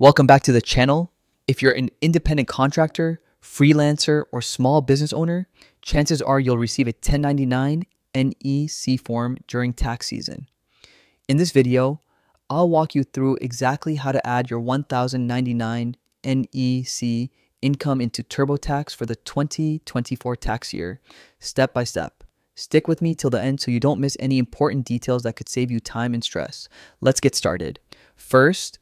Welcome back to the channel. If you're an independent contractor, freelancer, or small business owner, chances are you'll receive a 1099 NEC form during tax season. In this video, I'll walk you through exactly how to add your 1099 NEC income into TurboTax for the 2024 tax year, step by step. Stick with me till the end so you don't miss any important details that could save you time and stress. Let's get started. First,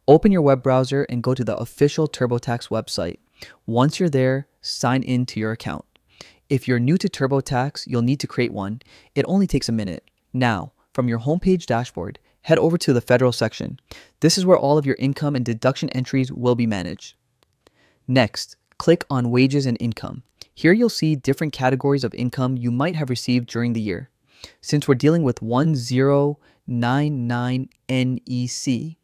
open your web browser and go to the official TurboTax website. Once you're there, sign in to your account. If you're new to TurboTax, you'll need to create one. It only takes a minute. Now, from your homepage dashboard, head over to the federal section. This is where all of your income and deduction entries will be managed. Next, click on Wages and Income. Here you'll see different categories of income you might have received during the year. Since we're dealing with 1099 NEC,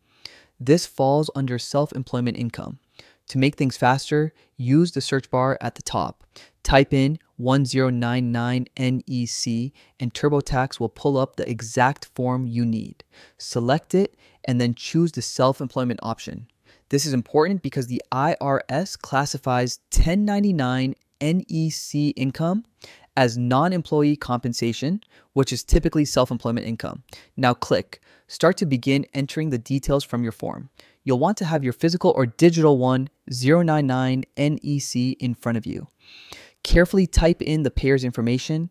this falls under self-employment income. To make things faster, use the search bar at the top. Type in 1099 NEC and TurboTax will pull up the exact form you need. Select it and then choose the self-employment option. This is important because the IRS classifies 1099 NEC income as non-employee compensation, which is typically self-employment income. Now click. Start to begin entering the details from your form. You'll want to have your physical or digital 1099 NEC in front of you. Carefully type in the payer's information,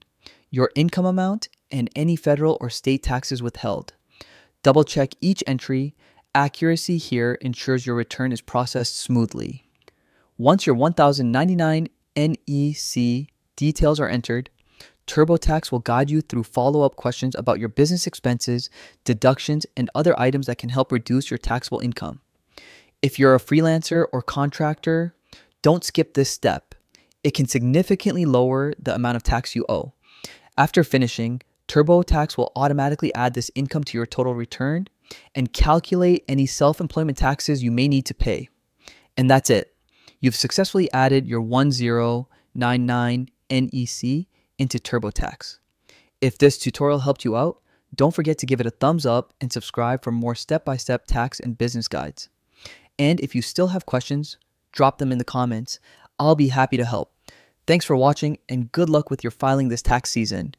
your income amount, and any federal or state taxes withheld. Double check each entry. Accuracy here ensures your return is processed smoothly. Once your 1099 NEC details are entered, TurboTax will guide you through follow-up questions about your business expenses, deductions, and other items that can help reduce your taxable income. If you're a freelancer or contractor, don't skip this step. It can significantly lower the amount of tax you owe. After finishing, TurboTax will automatically add this income to your total return and calculate any self-employment taxes you may need to pay. And that's it. You've successfully added your 1099 NEC into TurboTax. If this tutorial helped you out, don't forget to give it a thumbs up and subscribe for more step-by-step tax and business guides. And if you still have questions, drop them in the comments. I'll be happy to help. Thanks for watching and good luck with your filing this tax season.